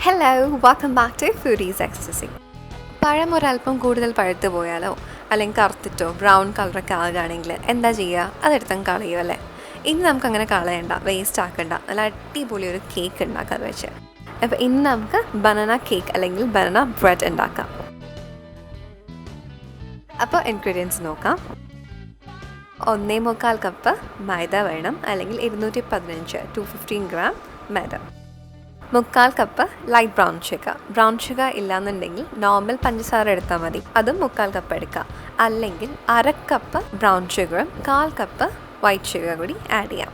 Hello, welcome back to foodiezecstasy. പഴം ഒരല്പം കൂടുതൽ പഴുത്ത് പോയാലോ അല്ലെങ്കിൽ കറുത്തിട്ടോ ബ്രൗൺ കളറൊക്കെ ആകുകയാണെങ്കിൽ എന്താ ചെയ്യുക? അതെടുത്തങ്ങ് കളയുമോ അല്ലേ? ഇന്ന് നമുക്കങ്ങനെ കളയണ്ട, വേസ്റ്റ് ആക്കണ്ട, നല്ല അടിപൊളി ഒരു കേക്ക് ഉണ്ടാക്കാം അത് വെച്ച്. അപ്പോൾ ഇന്ന് നമുക്ക് ബനാന കേക്ക് അല്ലെങ്കിൽ ബനാന ബ്രെഡ് ഉണ്ടാക്കാം. അപ്പോൾ ഇൻഗ്രീഡിയൻസ് നോക്കാം. 1.25 കപ്പ് മൈദ വേണം, അല്ലെങ്കിൽ 215 ഗ്രാം മൈദ. 3/4 കപ്പ് ലൈറ്റ് ബ്രൗൺ ഷുഗർ ഇല്ലാന്നുണ്ടെങ്കിൽ നോർമൽ പഞ്ചസാര എടുത്താൽ മതി, അതും 3/4 കപ്പ് എടുക്കുക. അല്ലെങ്കിൽ 1/2 കപ്പ് ബ്രൗൺ ഷുഗറും 1/4 കപ്പ് വൈറ്റ് ഷുഗർ കൂടി ആഡ് ചെയ്യാം.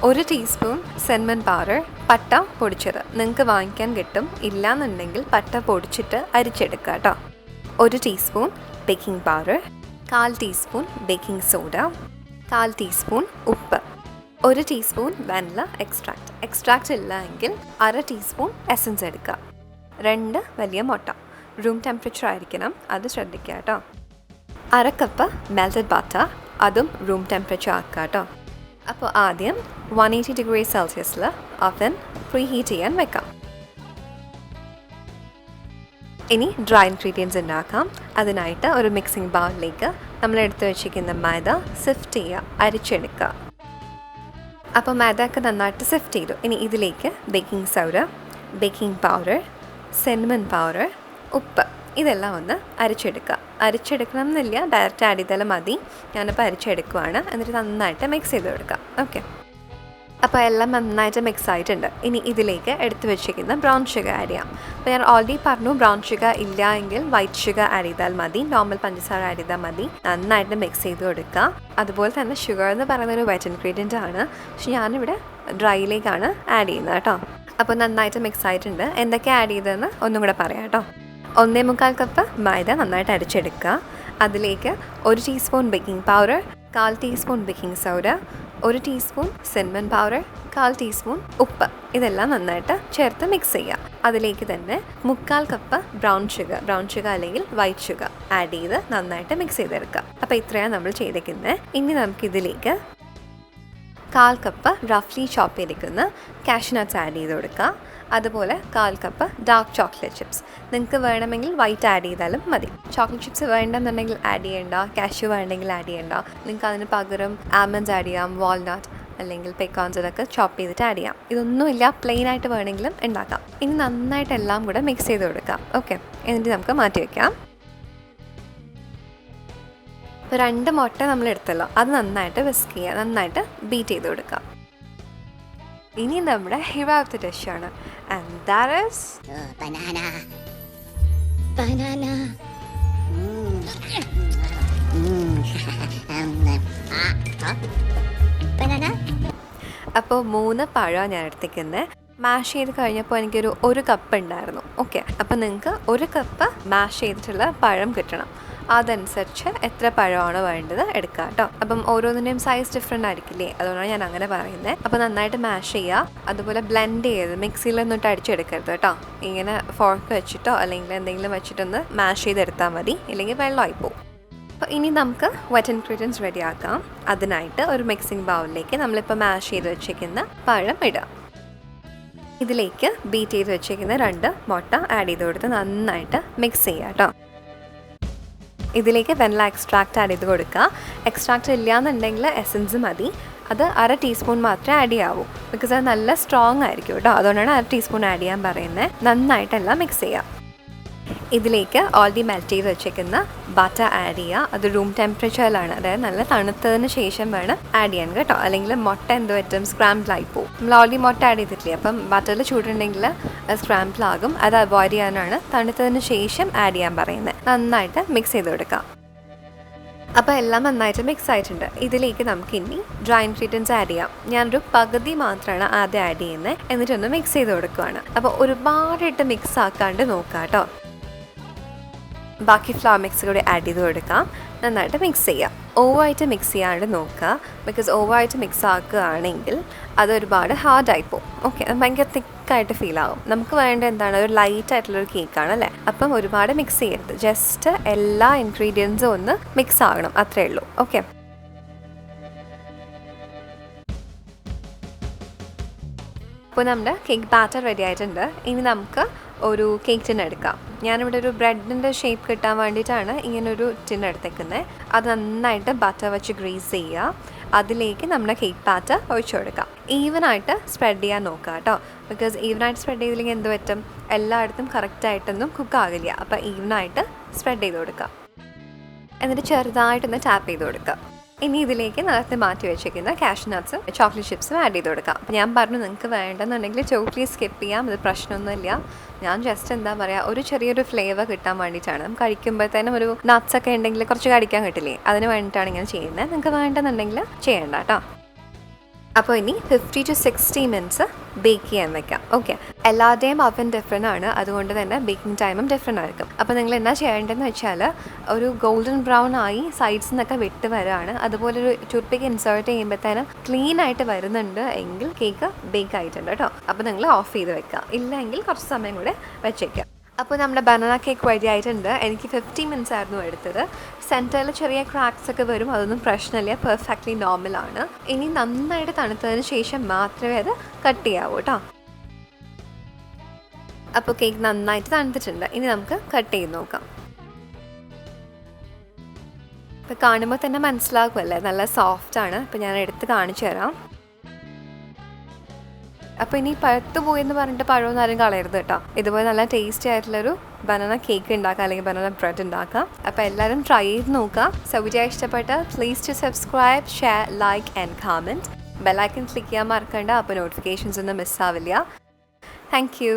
1 ടീസ്പൂൺ സിനമൺ പൗഡർ, പട്ട പൊടിച്ചത് നിങ്ങൾക്ക് വാങ്ങിക്കാൻ കിട്ടും. ഇല്ലാന്നുണ്ടെങ്കിൽ പട്ട പൊടിച്ചിട്ട് അരിച്ചെടുക്കുക കേട്ടോ. 1 teaspoon baking powder, 1/4 teaspoon baking soda, 1/4 teaspoon ഉപ്പ്, 1 ടീസ്പൂൺ വാനില എക്സ്ട്രാക്റ്റ് ഇല്ല എങ്കിൽ 1/2 ടീസ്പൂൺ എസൻസ് എടുക്കുക. 2 വലിയ മുട്ട, റൂം ടെമ്പറേച്ചർ ആയിരിക്കണം, അത് ശ്രദ്ധിക്കുക കേട്ടോ. 1/2 കപ്പ് മെൽറ്റഡ് ബട്ടർ, അതും റൂം ടെമ്പറേച്ചർ ആക്കുക കേട്ടോ. അപ്പോൾ ആദ്യം 180 ഡിഗ്രി സെൽഷ്യസിൽ ഓവൻ പ്രീ ഹീറ്റ് ചെയ്യാൻ വെക്കാം. ഇനി ഡ്രൈ ഇൻഗ്രീഡിയൻസ് ഉണ്ടാക്കാം. അതിനായിട്ട് ഒരു മിക്സിംഗ് ബൗളിലേക്ക് നമ്മൾ എടുത്ത് വെച്ചിരിക്കുന്ന മൈദ സിഫ്റ്റ് ചെയ്യുക, അരിച്ചെടുക്കുക. അപ്പോൾ മൈദ ഒക്കെ നന്നായിട്ട് സിഫ്റ്റ് ചെയ്തു. ഇനി ഇതിലേക്ക് baking soda, baking powder, cinnamon powder, ഉപ്പ്, ഇതെല്ലാം ഒന്ന് അരിച്ചെടുക്കണം എന്നില്ല, ഡയറക്റ്റ് ആഡ് ചെയ്താലും മതി. ഞാനിപ്പോൾ അരിച്ചെടുക്കുവാണ്. എന്നിട്ട് നന്നായിട്ട് മിക്സ് ചെയ്ത് കൊടുക്കാം. ഓക്കെ, അപ്പോൾ എല്ലാം നന്നായിട്ട് മിക്സ് ആയിട്ടുണ്ട്. ഇനി ഇതിലേക്ക് എടുത്ത് വെച്ചിരിക്കുന്ന ബ്രൗൺ ഷുഗർ ആഡ് ചെയ്യാം. അപ്പോൾ ഞാൻ ഓൾറെഡി പറഞ്ഞു, ബ്രൗൺ ഷുഗർ ഇല്ല എങ്കിൽ വൈറ്റ് ഷുഗർ ആഡ് ചെയ്താൽ മതി, നോർമൽ പഞ്ചസാര ആഡ് ചെയ്താൽ മതി. നന്നായിട്ട് മിക്സ് ചെയ്ത് കൊടുക്കുക. അതുപോലെ തന്നെ ഷുഗർ എന്ന് പറയുന്ന ഒരു വെറ്റ് ഇൻഗ്രീഡിയൻ്റ് ആണ്, പക്ഷെ ഞാനിവിടെ ഡ്രൈയിലേക്കാണ് ആഡ് ചെയ്യുന്നത് കേട്ടോ. അപ്പോൾ നന്നായിട്ട് മിക്സ് ആയിട്ടുണ്ട്. എന്തൊക്കെ ആഡ് ചെയ്തതെന്ന് ഒന്നും കൂടെ പറയാം കേട്ടോ. 1.25 കപ്പ് മൈദ നന്നായിട്ട് അരിച്ചെടുക്കുക. അതിലേക്ക് 1 teaspoon baking powder, 1/4 teaspoon baking soda, 1 teaspoon cinnamon powder, 1/4 teaspoon ഉപ്പ്, ഇതെല്ലാം നന്നായിട്ട് ചേർത്ത് മിക്സ് ചെയ്യുക. അതിലേക്ക് തന്നെ 3/4 കപ്പ് ബ്രൗൺ ഷുഗർ അല്ലെങ്കിൽ വൈറ്റ് ഷുഗർ ആഡ് ചെയ്ത് നന്നായിട്ട് മിക്സ് ചെയ്തെടുക്കുക. അപ്പോൾ ഇത്രയാണ് നമ്മൾ ചെയ്തേക്കുന്നത്. ഇനി നമുക്കിതിലേക്ക് 1/4 കപ്പ് റഫ്ലി ചോപ്പ് ചെയ്തിരിക്കുന്ന കാഷ്യൂ നട്ട്സ് ആഡ് ചെയ്ത് കൊടുക്കുക. അതുപോലെ 1/4 കപ്പ് ഡാർക്ക് ചോക്ലേറ്റ് ചിപ്സ്, നിങ്ങൾക്ക് വേണമെങ്കിൽ വൈറ്റ് ആഡ് ചെയ്താലും മതി. ചോക്ലേറ്റ് ചിപ്സ് വേണ്ടെന്നുണ്ടെങ്കിൽ ആഡ് ചെയ്യേണ്ട, കാഷ്യൂ വേണ്ടെങ്കിൽ ആഡ് ചെയ്യേണ്ട. നിങ്ങൾക്ക് അതിന് പകരം ആൽമണ്ട്സ് ആഡ് ചെയ്യാം, വാൾനട്ട് അല്ലെങ്കിൽ പെക്കോൺസ്, ഇതൊക്കെ ചോപ്പ് ചെയ്തിട്ട് ആഡ് ചെയ്യാം. ഇതൊന്നുമില്ല, പ്ലെയിൻ ആയിട്ട് വേണമെങ്കിലും ഉണ്ടാക്കാം. ഇനി നന്നായിട്ട് എല്ലാം കൂടെ മിക്സ് ചെയ്ത് കൊടുക്കാം. ഓക്കെ, എന്നിട്ട് നമുക്ക് മാറ്റി വയ്ക്കാം. ഇപ്പോൾ 2 മുട്ട നമ്മൾ എടുത്തല്ലോ, അത് നന്നായിട്ട് വിസ്ക് ചെയ്യുക, നന്നായിട്ട് ബീറ്റ് ചെയ്ത് കൊടുക്കാം. ഇനി നമ്മുടെ ഹീറോ ഓഫ് ദി ഡിഷ് ആണ്, and that is banana. Banana. അപ്പോൾ 3 പഴമാണ് ഞാൻ എടുത്തിരിക്കുന്നത്. മാഷ് ചെയ്ത് കഴിഞ്ഞപ്പോൾ എനിക്കൊരു 1 കപ്പ് ഉണ്ടായിരുന്നു. ഓക്കെ, അപ്പോൾ നിങ്ങൾക്ക് 1 കപ്പ് മാഷ് ചെയ്തിട്ടുള്ള പഴം കിട്ടണം. അതനുസരിച്ച് എത്ര പഴമാണ് വേണ്ടത് എടുക്കുക കേട്ടോ. അപ്പം ഓരോന്നിൻ്റെയും സൈസ് ഡിഫറെൻ്റ് ആയിരിക്കില്ലേ, അതുകൊണ്ടാണ് ഞാൻ അങ്ങനെ പറയുന്നത്. അപ്പോൾ നന്നായിട്ട് മാഷ് ചെയ്യുക. അതുപോലെ ബ്ലെൻഡ് ചെയ്ത് മിക്സിയിലൊന്നിട്ട് അടിച്ചെടുക്കരുത് കേട്ടോ. ഇങ്ങനെ ഫോർക്ക് വെച്ചിട്ടോ അല്ലെങ്കിൽ എന്തെങ്കിലും വെച്ചിട്ടൊന്ന് മാഷ് ചെയ്തെടുത്താൽ മതി, ഇല്ലെങ്കിൽ വെള്ളമായി പോകും. അപ്പോൾ ഇനി നമുക്ക് വെറ്റ് ഇൻഗ്രീഡിയൻസ് റെഡിയാക്കാം. അതിനായിട്ട് ഒരു മിക്സിംഗ് ബൗളിലേക്ക് നമ്മളിപ്പോൾ മാഷ് ചെയ്ത് വെച്ചിരിക്കുന്ന പഴം ഇടുക. ഇതിലേക്ക് ബീറ്റ് ചെയ്ത് വെച്ചിരിക്കുന്ന 2 മുട്ട ആഡ് ചെയ്ത് കൊടുത്ത് നന്നായിട്ട് മിക്സ് ചെയ്യുക കേട്ടോ. ഇതിലേക്ക് വെനില എക്സ്ട്രാക്റ്റ് ആഡ് ചെയ്ത് കൊടുക്കുക. എക്സ്ട്രാക്റ്റ് ഇല്ല എന്നുണ്ടെങ്കിൽ എസൻസ് മതി, അത് 1/2 ടീസ്പൂൺ മാത്രമേ ആഡ് ചെയ്യാവൂ, ബിക്കോസ് അത് നല്ല സ്ട്രോങ് ആയിരിക്കും കേട്ടോ. അതുകൊണ്ടാണ് 1/2 ടീസ്പൂൺ ആഡ് ചെയ്യാൻ പറയുന്നത്. നന്നായിട്ടെല്ലാം മിക്സ് ചെയ്യുക. ഇതിലേക്ക് ഓൾറെഡി മെൽറ്റ് ചെയ്ത് വെച്ചേക്കുന്ന ബട്ടർ ആഡ് ചെയ്യുക. അത് റൂം ടെമ്പറേച്ചറിലാണ്, അതായത് നല്ല തണുത്തതിന് ശേഷം വേണം ആഡ് ചെയ്യാൻ കേട്ടോ, അല്ലെങ്കിൽ മുട്ട എന്തോ പറ്റും, സ്ക്രാമ്പിളായി പോകും. നമ്മൾ ഓൾറെഡി മുട്ട ആഡ് ചെയ്തിട്ടില്ലേ, അപ്പം ബട്ടറിൽ ചൂടുണ്ടെങ്കിൽ സ്ക്രാമ്പിളാകും. അത് അവോയ്ഡ് ചെയ്യാനാണ് തണുത്തതിന് ശേഷം ആഡ് ചെയ്യാൻ പറയുന്നത്. നന്നായിട്ട് മിക്സ് ചെയ്ത് കൊടുക്കാം. അപ്പോൾ എല്ലാം നന്നായിട്ട് മിക്സ് ആയിട്ടുണ്ട്. ഇതിലേക്ക് നമുക്ക് ഇനി ഡ്രൈ ഇൻഗ്രീഡിയൻസ് ആഡ് ചെയ്യാം. ഞാനൊരു പകുതി മാത്രമാണ് ആദ്യം ആഡ് ചെയ്യുന്നത്, എന്നിട്ടൊന്ന് മിക്സ് ചെയ്ത് കൊടുക്കുകയാണ്. അപ്പോൾ ഒരുപാടിട്ട് മിക്സ് ആക്കാണ്ട് നോക്കാം കേട്ടോ. ബാക്കി ഫ്ലവർ മിക്സ് കൂടി ആഡ് ചെയ്ത് കൊടുക്കാം. നന്നായിട്ട് മിക്സ് ചെയ്യുക. ഓവറായിട്ട് മിക്സ് ചെയ്യാണ്ട് നോക്കുക, ബിക്കോസ് ഓവറായിട്ട് മിക്സ് ആക്കുകയാണെങ്കിൽ അതൊരുപാട് ഹാർഡായി പോകും. ഓക്കെ, ഭയങ്കര തിക്കായിട്ട് ഫീൽ ആകും. നമുക്ക് വേണ്ട എന്താണ്, ഒരു ലൈറ്റ് ആയിട്ടുള്ളൊരു കേക്കാണ് അല്ലേ. അപ്പം ഒരുപാട് മിക്സ് ചെയ്യരുത്, ജസ്റ്റ് എല്ലാ ഇൻഗ്രീഡിയൻസും ഒന്ന് മിക്സ് ആകണം, അത്രയേ ഉള്ളൂ. ഓക്കെ, അപ്പോൾ നമ്മുടെ കേക്ക് ബാറ്റർ റെഡി ആയിട്ടുണ്ട്. ഇനി നമുക്ക് ഒരു കേക്ക് ടിൻ എടുക്കാം. ഞാനിവിടെ ഒരു ബ്രെഡിൻ്റെ ഷേപ്പ് കിട്ടാൻ വേണ്ടിയിട്ടാണ് ഇങ്ങനൊരു ടിൻ എടുത്തേക്കുന്നത്. അത് നന്നായിട്ട് ബട്ടർ വെച്ച് ഗ്രീസ് ചെയ്യുക. അതിലേക്ക് നമ്മുടെ കേക്ക് ബാറ്റർ ഒഴിച്ചു കൊടുക്കാം. ഈവനായിട്ട് സ്പ്രെഡ് ചെയ്യാൻ നോക്കുക കേട്ടോ. ബിക്കോസ് ഈവനായിട്ട് സ്പ്രെഡ് ചെയ്തില്ലെങ്കിൽ എന്ത് പറ്റും, എല്ലായിടത്തും കറക്റ്റായിട്ടൊന്നും കുക്കാകില്ല. അപ്പോൾ ഈവനായിട്ട് സ്പ്രെഡ് ചെയ്ത് കൊടുക്കുക. എന്നിട്ട് ചെറുതായിട്ടൊന്ന് ടാപ്പ് ചെയ്ത് കൊടുക്കുക. ഇനി ഇതിലേക്ക് നേരത്തെ മാറ്റി വെച്ചിരിക്കുന്ന കാഷ്യൂ നട്ട്സും ചോക്ലേറ്റ് ചിപ്സും ആഡ് ചെയ്ത് കൊടുക്കാം. അപ്പോൾ ഞാൻ പറഞ്ഞു നിങ്ങൾക്ക് വേണ്ടെന്നുണ്ടെങ്കിൽ ടോട്ടലി സ്കിപ്പ് ചെയ്യാം, ഇത് പ്രശ്നമൊന്നുമില്ല. ഞാൻ ജസ്റ്റ് എന്താ പറയുക, ഒരു ചെറിയൊരു ഫ്ലേവർ കിട്ടാൻ വേണ്ടിയിട്ടാണ്. നമുക്ക് കഴിക്കുമ്പോഴത്തേനും ഒരു നട്ട്സൊക്കെ ഉണ്ടെങ്കിൽ കുറച്ച് കടിക്കാൻ കിട്ടില്ലേ, അതിന് വേണ്ടിയിട്ടാണ് ഇങ്ങനെ ചെയ്യുന്നത്. നിങ്ങൾക്ക് വേണ്ടെന്നുണ്ടെങ്കിൽ ചെയ്യണ്ട കേട്ടോ. അപ്പോൾ ഇനി 50 to 60 മിനിറ്റ്സ് ബേക്ക് ചെയ്യാൻ വെക്കാം. ഓക്കെ, എല്ലാവരുടെയും അവൻ ഡിഫറെൻ്റ് ആണ്, അതുകൊണ്ട് തന്നെ ബേക്കിംഗ് ടൈമും ഡിഫറെൻ്റ് ആയിരിക്കും. അപ്പോൾ നിങ്ങൾ എന്നാ ചെയ്യേണ്ടതെന്ന് വെച്ചാൽ, ഒരു ഗോൾഡൻ ബ്രൗൺ ആയി സൈഡ്സിൽ നിന്നൊക്കെ വിട്ട് വരാണ്, അതുപോലെ ഒരു ടൂത്ത്പിക്ക് ഇൻസേർട്ട് ചെയ്യുമ്പോഴത്തേനും ക്ലീൻ ആയിട്ട് വരുന്നുണ്ട് എങ്കിൽ കേക്ക് ബേക്ക് ആയിട്ടുണ്ട് കേട്ടോ. അപ്പോൾ നിങ്ങൾ ഓഫ് ചെയ്ത് വെക്കുക, ഇല്ലെങ്കിൽ കുറച്ച് സമയം കൂടെ വെച്ചേക്കാം. അപ്പോൾ നമ്മുടെ ബനാന കേക്ക് റെഡി ആയിട്ടുണ്ട്. എനിക്ക് 50 മിനിറ്റ്സ് ആയിരുന്നു എടുത്തത്. സെൻറ്ററിൽ ചെറിയ ക്രാക്സ് ഒക്കെ വരും, അതൊന്നും പ്രശ്നമില്ല, പെർഫെക്റ്റ്ലി നോർമലാണ്. ഇനി നന്നായിട്ട് തണുത്തതിന് ശേഷം മാത്രമേ അത് കട്ട് ചെയ്യാവൂ കേട്ടോ. അപ്പോൾ കേക്ക് നന്നായിട്ട് തണുത്തിട്ടുണ്ട്. ഇനി നമുക്ക് കട്ട് ചെയ്ത് നോക്കാം. ഇപ്പോൾ കാണുമ്പോൾ തന്നെ മനസ്സിലാക്കുമല്ലേ, നല്ല സോഫ്റ്റാണ്. അപ്പോൾ ഞാൻ എടുത്ത് കാണിച്ചു തരാം. അപ്പോൾ ഇനി പഴുത്തു പോയെന്ന് പറഞ്ഞിട്ട് പഴമൊന്നും ആരും കളയരുത് കേട്ടോ. ഇതുപോലെ നല്ല ടേസ്റ്റി ആയിട്ടുള്ളൊരു ബനാന കേക്ക് ഉണ്ടാക്കാം, അല്ലെങ്കിൽ ബനാന ബ്രെഡ് ഉണ്ടാക്കാം. അപ്പോൾ എല്ലാവരും ട്രൈ ചെയ്ത് നോക്കാം. സോ വീഡിയോ ഇഷ്ടപ്പെട്ട please to subscribe, share, like and comment. Bell icon click ചെയ്യാൻ മറക്കണ്ട, അപ്പോൾ നോട്ടിഫിക്കേഷൻസ് ഒന്നും മിസ്സാവില്ല. Thank you.